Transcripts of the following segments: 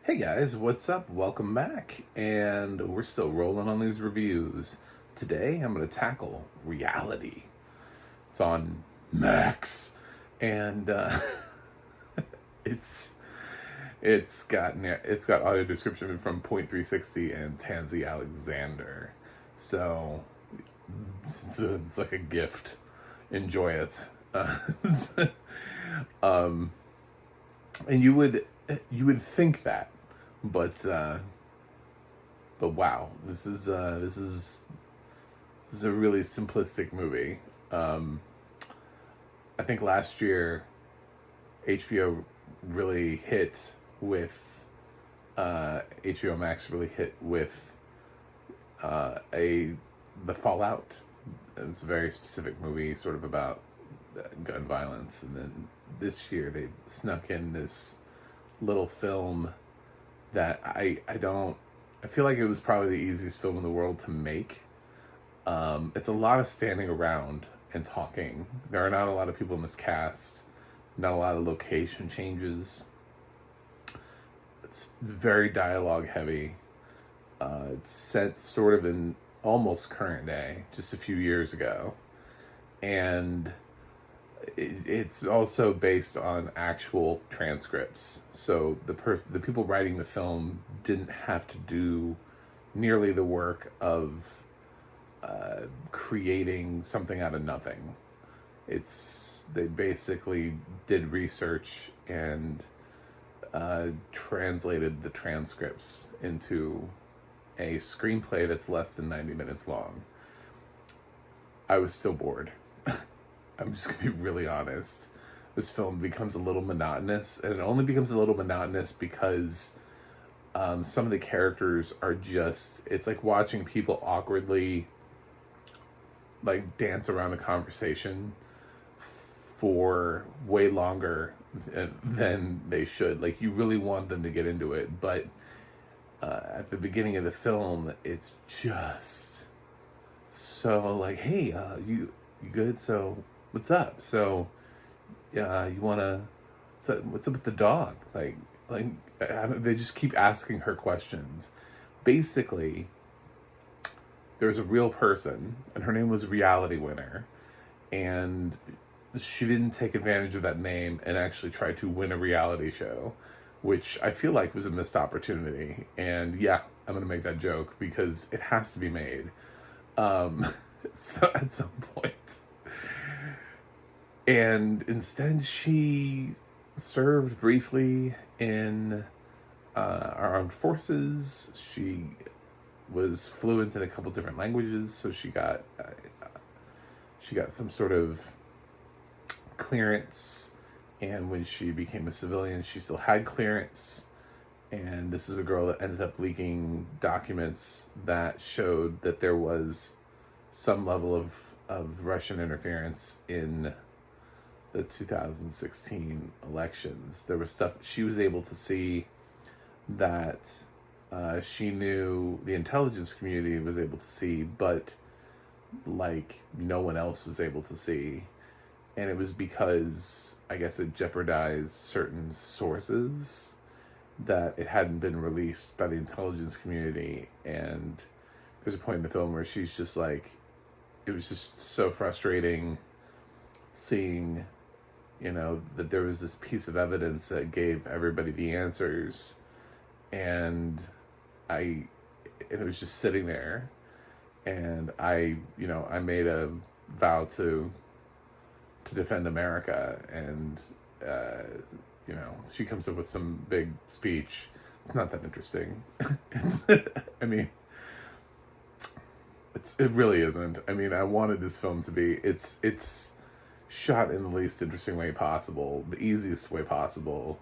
Hey guys, what's up? Welcome back. And we're still rolling on these reviews. Today I'm going to tackle Reality. It's on Max. And it's it's got audio description from Point360 and Tansy Alexander. So it's like a gift. Enjoy it. Um and you would think that, but wow, this is a really simplistic movie. I think last year HBO really hit with HBO Max really hit with a the Fallout. It's a very specific movie, sort of about gun violence, and then this year they snuck in this little film that I feel like it was probably the easiest film in the world to make. It's a lot of standing around and talking. There are not a lot of people in this cast, not a lot of location changes. It's very dialogue heavy. It's set sort of in almost current day, just a few years ago. And it's also based on actual transcripts. So the people writing the film didn't have to do nearly the work of creating something out of nothing. They basically did research and translated the transcripts into a screenplay that's less than 90 minutes long. I was still bored. I'm just gonna be really honest. This film becomes a little monotonous, and it only becomes a little monotonous because some of the characters are it's like watching people awkwardly like dance around a conversation for way longer than they should. Like, you really want them to get into it, but at the beginning of the film, it's just so like, hey, you good? So what's up? So, yeah, you wanna? What's up with the dog? They just keep asking her questions. Basically, there's a real person, and her name was Reality Winner, and she didn't take advantage of that name and actually try to win a reality show, which I feel like was a missed opportunity. And yeah, I'm gonna make that joke because it has to be made. So at some point. And instead, she served briefly in our armed forces. She was fluent in a couple different languages, so she got some sort of clearance. And when she became a civilian, she still had clearance. And this is a girl that ended up leaking documents that showed that there was some level of Russian interference in the 2016 elections. There was stuff she was able to see that she knew the intelligence community was able to see, but like no one else was able to see. And it was because, I guess, it jeopardized certain sources that it hadn't been released by the intelligence community. And there's a point in the film where she's just like, it was just so frustrating seeing, that there was this piece of evidence that gave everybody the answers, and it was just sitting there, and I made a vow to defend America, and she comes up with some big speech. It's not that interesting. I mean, it really isn't. I mean, I wanted this film to be, it's shot in the least interesting way possible, the easiest way possible.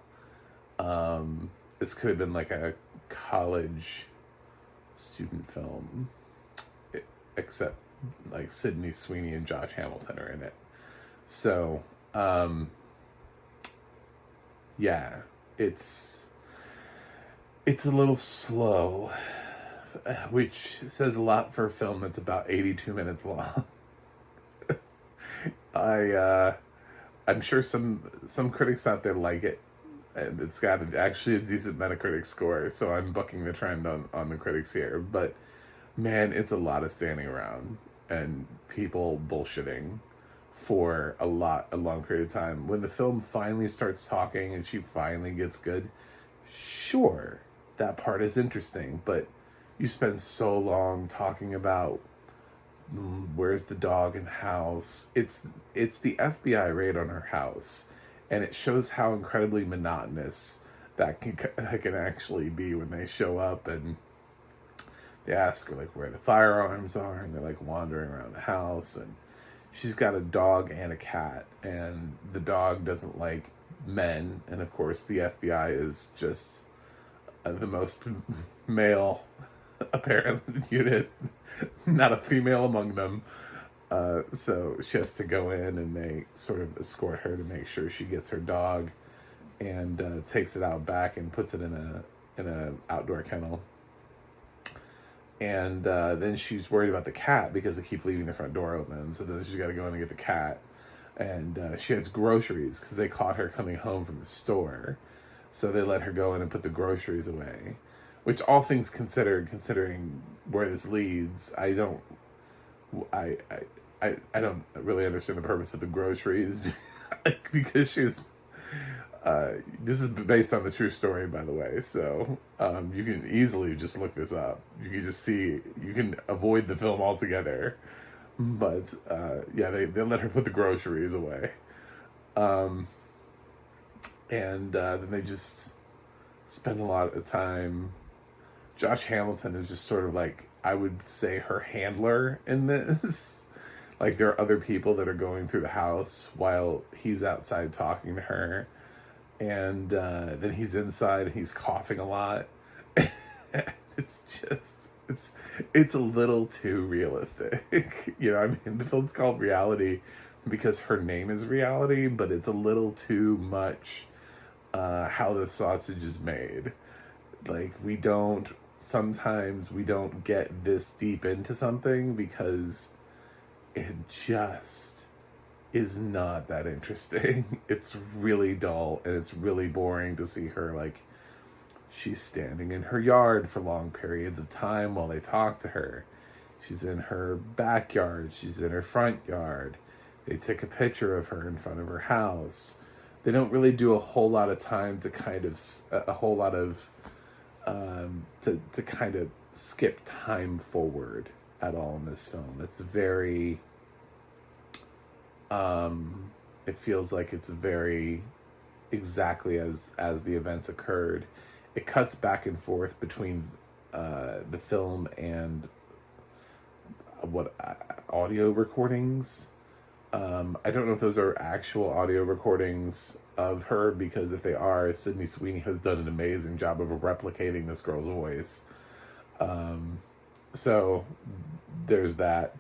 This could have been like a college student film, except like Sydney Sweeney and Josh Hamilton are in it. So, yeah, it's a little slow, which says a lot for a film that's about 82 minutes long. I'm sure some critics out there like it. and it's got actually a decent Metacritic score, so I'm bucking the trend on the critics here. But man, it's a lot of standing around and people bullshitting for a long period of time. When the film finally starts talking and she finally gets good, sure, that part is interesting, but you spend so long talking about where's the dog in the house. It's the FBI raid on her house, and it shows how incredibly monotonous that can actually be when they show up and they ask her like where the firearms are, and they're like wandering around the house, and she's got a dog and a cat, and the dog doesn't like men, and of course the FBI is just the most male apparent unit, not a female among them. So she has to go in, and they sort of escort her to make sure she gets her dog, and takes it out back and puts it in a outdoor kennel. And then she's worried about the cat because they keep leaving the front door open. So then she's got to go in and get the cat. And she has groceries because they caught her coming home from the store. So they let her go in and put the groceries away. Which, all things considered, considering where this leads, I don't really understand the purpose of the groceries. Because she was... this is based on the true story, by the way, so you can easily just look this up. You can just see, you can avoid the film altogether. But yeah, they let her put the groceries away. And then they just spend a lot of time. Josh Hamilton is just sort of like, I would say, her handler in this. Like, there are other people that are going through the house while he's outside talking to her. And then he's inside and he's coughing a lot. It's just, it's a little too realistic. You know, I mean, the film's called Reality because her name is Reality, but it's a little too much how the sausage is made. Like, sometimes we don't get this deep into something because it just is not that interesting. It's really dull, and it's really boring to see her, like, she's standing in her yard for long periods of time while they talk to her. She's in her backyard. She's in her front yard. They take a picture of her in front of her house. They don't really do a whole lot of time to kind of, to kind of skip time forward at all in this film. It's very... it feels like it's very exactly as the events occurred. It cuts back and forth between the film and audio recordings. I don't know if those are actual audio recordings of her, because if they are, Sydney Sweeney has done an amazing job of replicating this girl's voice. So there's that.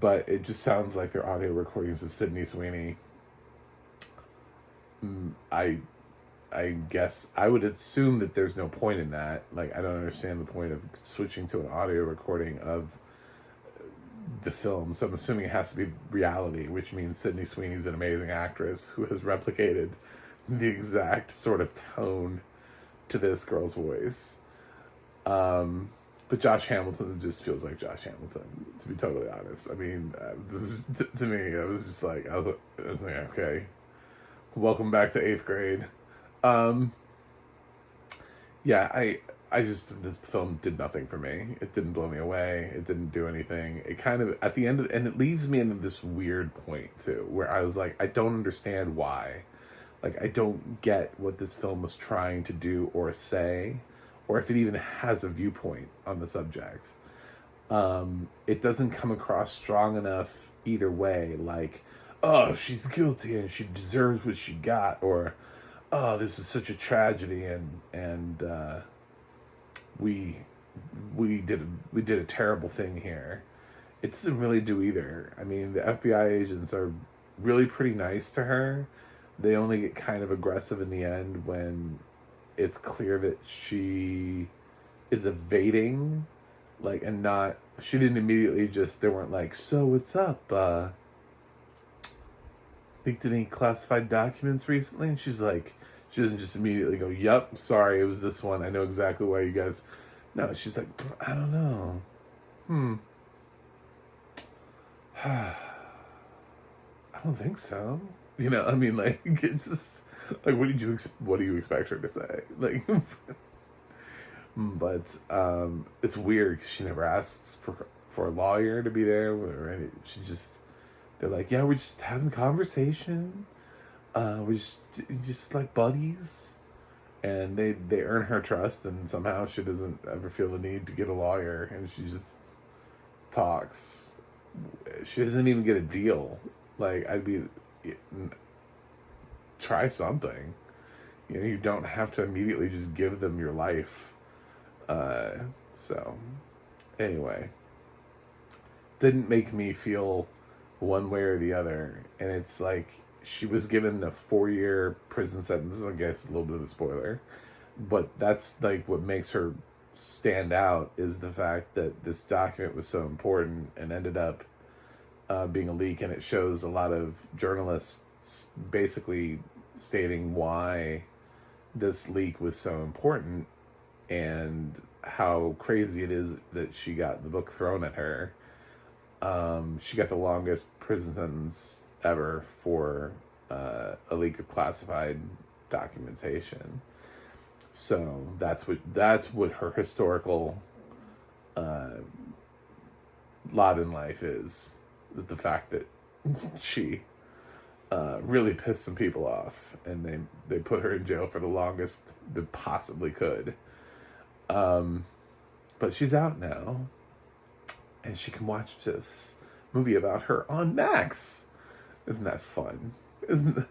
But it just sounds like they're audio recordings of Sydney Sweeney. I guess I would assume that there's no point in that. Like, I don't understand the point of switching to an audio recording of the film. So I'm assuming it has to be reality, which means Sydney Sweeney's an amazing actress who has replicated the exact sort of tone to this girl's voice. But Josh Hamilton just feels like Josh Hamilton, to be totally honest. I mean, to me, I was like, okay, welcome back to 8th grade. Yeah, this film did nothing for me. It didn't blow me away. It didn't do anything. It kind of, at the end of, and it leaves me in this weird point too, where I was like, I don't understand why. Like, I don't get what this film was trying to do or say, or if it even has a viewpoint on the subject. It doesn't come across strong enough either way, like, oh, she's guilty and she deserves what she got, or, oh, this is such a tragedy, and we did a terrible thing here. It doesn't really do either. I mean, the FBI agents are really pretty nice to her. They only get kind of aggressive in the end when it's clear that she is evading, like, and not, she didn't immediately just, they weren't like, so what's up, leaked any classified documents recently? And she's like, She doesn't just immediately go, "Yep, sorry, it was this one. I know exactly why you guys." No, she's like, "I don't know. I don't think so." You know, I mean, like, it's just like, what do you expect her to say? Like, but it's weird because she never asks for a lawyer to be there. Or she just, they're like, yeah, we're just having conversation. We're just like buddies, and they earn her trust, and somehow she doesn't ever feel the need to get a lawyer, and she just talks. She doesn't even get a deal. Like, try something. You know, you don't have to immediately just give them your life. So anyway, didn't make me feel one way or the other. And it's like, she was given a 4-year prison sentence. I guess a little bit of a spoiler, but that's like what makes her stand out, is the fact that this document was so important and ended up being a leak. And it shows a lot of journalists basically stating why this leak was so important and how crazy it is that she got the book thrown at her. She got the longest prison sentence ever for a leak of classified documentation. So that's what her historical lot in life is the fact that she really pissed some people off, and they put her in jail for the longest they possibly could. But she's out now, and she can watch this movie about her on Max. Isn't that fun? Isn't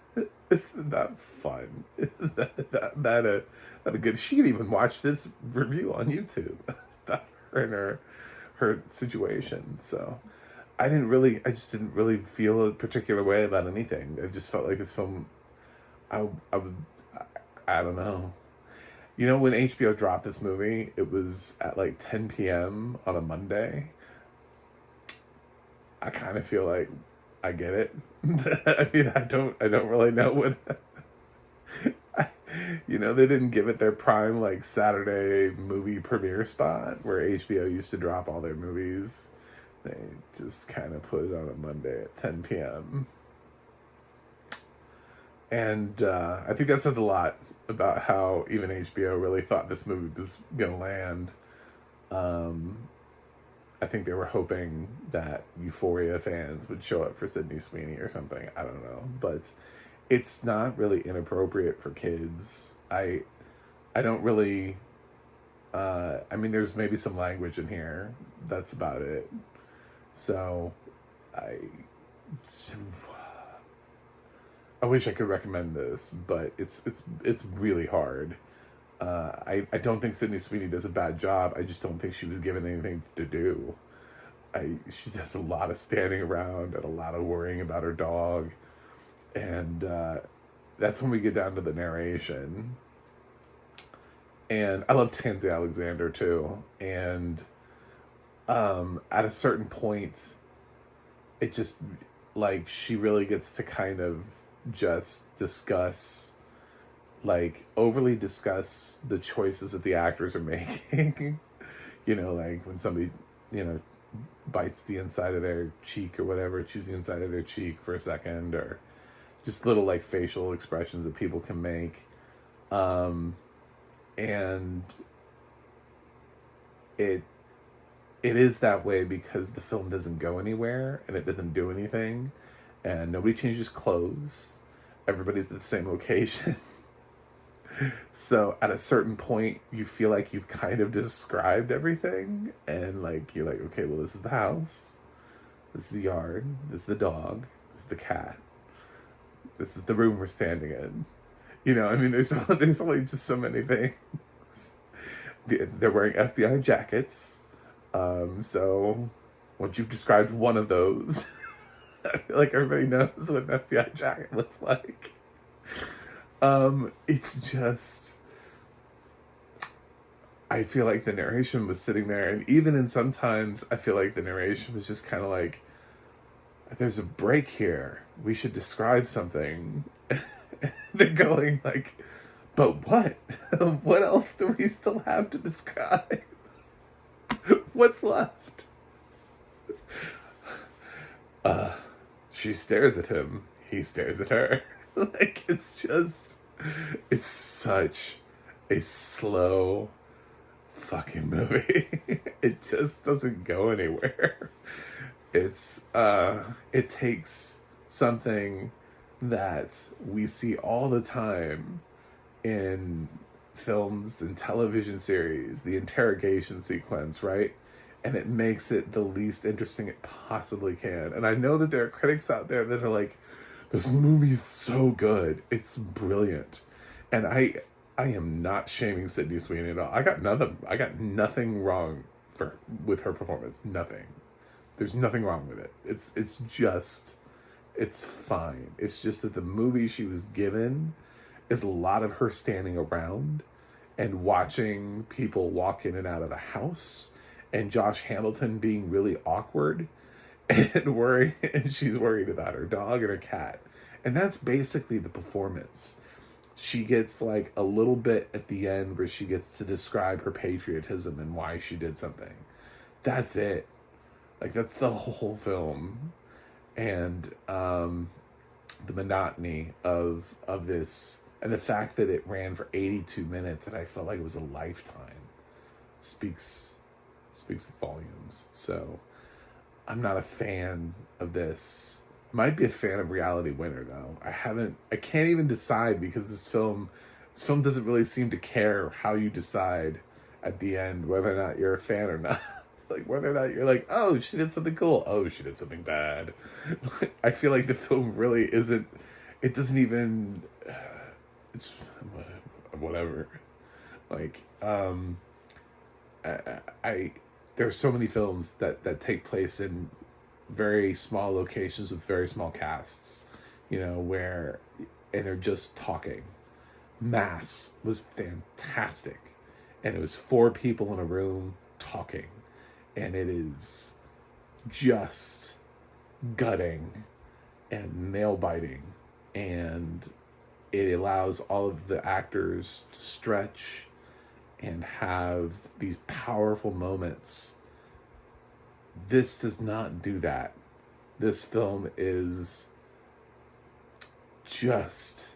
that fun? Isn't that a good? She could even watch this review on YouTube about her and her situation. So I just didn't really feel a particular way about anything. I just felt like this film, I don't know. You know, when HBO dropped this movie, it was at like 10 p.m. on a Monday. I kind of feel like I get it. I mean, I don't really know what. You know, they didn't give it their prime like Saturday movie premiere spot where HBO used to drop all their movies. They just kind of put it on a Monday at 10 p.m. And I think that says a lot about how even HBO really thought this movie was going to land. I think they were hoping that Euphoria fans would show up for Sydney Sweeney or something. I don't know. But it's not really inappropriate for kids. I don't really... I mean, there's maybe some language in here. That's about it. So, I wish I could recommend this, but it's really hard. I don't think Sydney Sweeney does a bad job. I just don't think she was given anything to do. She does a lot of standing around and a lot of worrying about her dog, and that's when we get down to the narration. And I love Tansy Alexander too. And at a certain point, it just, like, she really gets to kind of just overly discuss the choices that the actors are making. You know, like when somebody, you know, bites the inside of their cheek or whatever, chews the inside of their cheek for a second, or just little like facial expressions that people can make. And it is that way because the film doesn't go anywhere and it doesn't do anything, and nobody changes clothes. Everybody's at the same location. So at a certain point, you feel like you've kind of described everything, and like you're like, okay, well, this is the house, this is the yard, this is the dog, this is the cat, this is the room we're standing in. You know, I mean, there's only just so many things. They're wearing FBI jackets. So once you've described one of those, I feel like everybody knows what an FBI jacket looks like. It's just, I feel like the narration was sitting there, and even in sometimes I feel like the narration was just kind of like, there's a break here. We should describe something. They're going like, But what? What else do we still have to describe? What's left? Uh, she stares at him. He stares at her. Like, it's such a slow fucking movie. It just doesn't go anywhere. It takes something that we see all the time in films and television series, the interrogation sequence, right? And it makes it the least interesting it possibly can. And I know that there are critics out there that are like, this movie is so good. It's brilliant. And I am not shaming Sydney Sweeney at all. I got nothing wrong with her performance. Nothing. There's nothing wrong with it. It's fine. It's just that the movie she was given is a lot of her standing around and watching people walk in and out of the house, and Josh Hamilton being really awkward and worried, and she's worried about her dog and her cat. And that's basically the performance. She gets like a little bit at the end where she gets to describe her patriotism and why she did something. That's it. Like, that's the whole film. And the monotony of this, and the fact that it ran for 82 minutes and I felt like it was a lifetime, speaks volumes. So I'm not a fan of this. Might be a fan of Reality Winner though. I can't even decide, because this film doesn't really seem to care how you decide at the end whether or not you're a fan or not. Like, whether or not you're like, oh, she did something cool, oh, she did something bad. I feel like the film really isn't, it doesn't even, it's whatever. Like, I there are so many films that take place in very small locations with very small casts, where, and they're just talking. Mass was fantastic, and it was 4 people in a room talking, and it is just gutting and nail biting, and it allows all of the actors to stretch and have these powerful moments. This does not do that. This film is just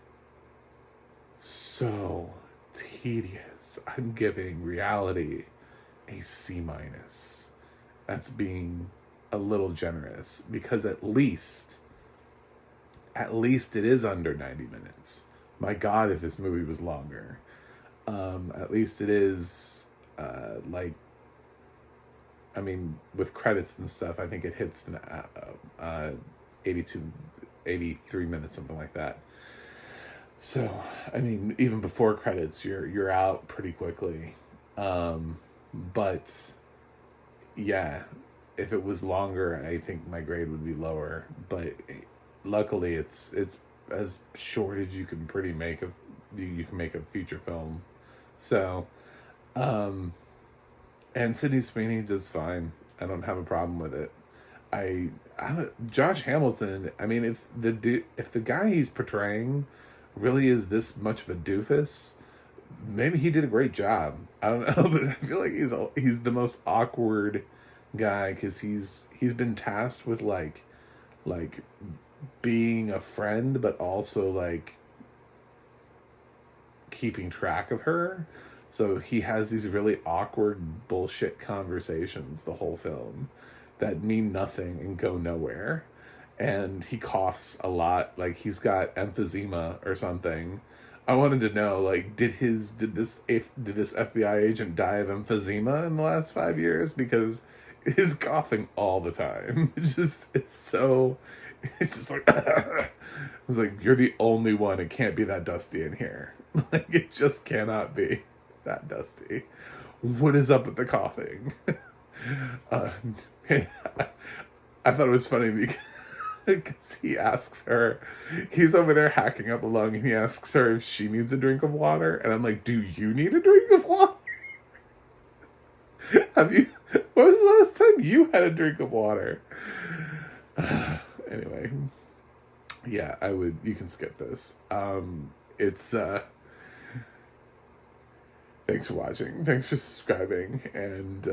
so tedious. I'm giving Reality a C-. That's being a little generous, because at least it is under 90 minutes. My God, if this movie was longer. At least it is, with credits and stuff, I think it hits an 83 minutes, something like that. So, even before credits, you're out pretty quickly. But yeah, if it was longer, I think my grade would be lower. But luckily, it's as short as you can you can make a feature film. So, and Sydney Sweeney does fine. I don't have a problem with it. Josh Hamilton, if the guy he's portraying really is this much of a doofus, maybe he did a great job. I don't know, but I feel like he's the most awkward guy, because he's been tasked with like being a friend, but also like keeping track of her. So he has these really awkward bullshit conversations the whole film that mean nothing and go nowhere. And he coughs a lot, like he's got emphysema or something. I wanted to know, like, did this FBI agent die of emphysema in the last 5 years? Because he's coughing all the time. It's just like it's like, you're the only one. It can't be that dusty in here. Like, it just cannot be that dusty. What is up with the coughing? I thought it was funny because he asks her, he's over there hacking up a lung, and he asks her if she needs a drink of water, and I'm like, do you need a drink of water? When was the last time you had a drink of water? Anyway, yeah, you can skip this. Thanks for watching. Thanks for subscribing. And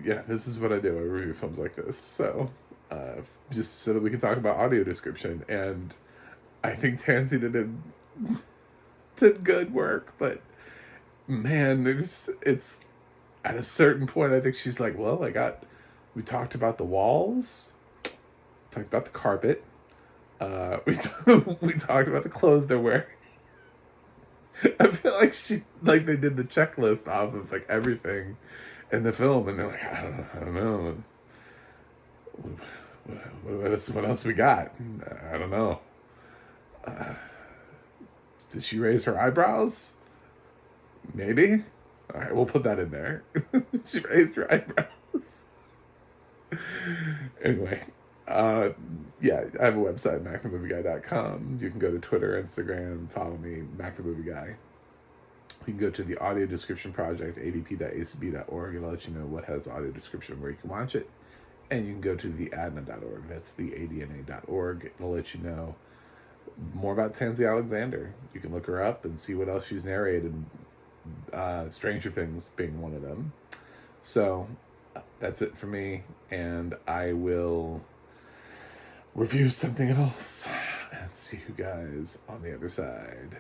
yeah, this is what I do. I review films like this. So just so that we can talk about audio description. And I think Tansy did good work, but man, it's at a certain point, I think she's like, well, we talked about the walls, talked about the carpet, we talked about the clothes they're wearing. I feel like they did the checklist off of like everything in the film, and they're like, I don't know, what else we got? I don't know. Did she raise her eyebrows? Maybe. All right, we'll put that in there. She raised her eyebrows. Anyway, yeah, I have a website, macthemovieguy.com. You can go to Twitter, Instagram, follow me, Mac the Movie Guy. You can go to the audio description project, adp.acb.org. It'll let you know what has audio description, where you can watch it. And you can go to the ADNA.org. That's the ADNA.org. It'll let you know more about Tansy Alexander. You can look her up and see what else she's narrated, Stranger Things being one of them. So that's it for me, and I will review something else and see you guys on the other side.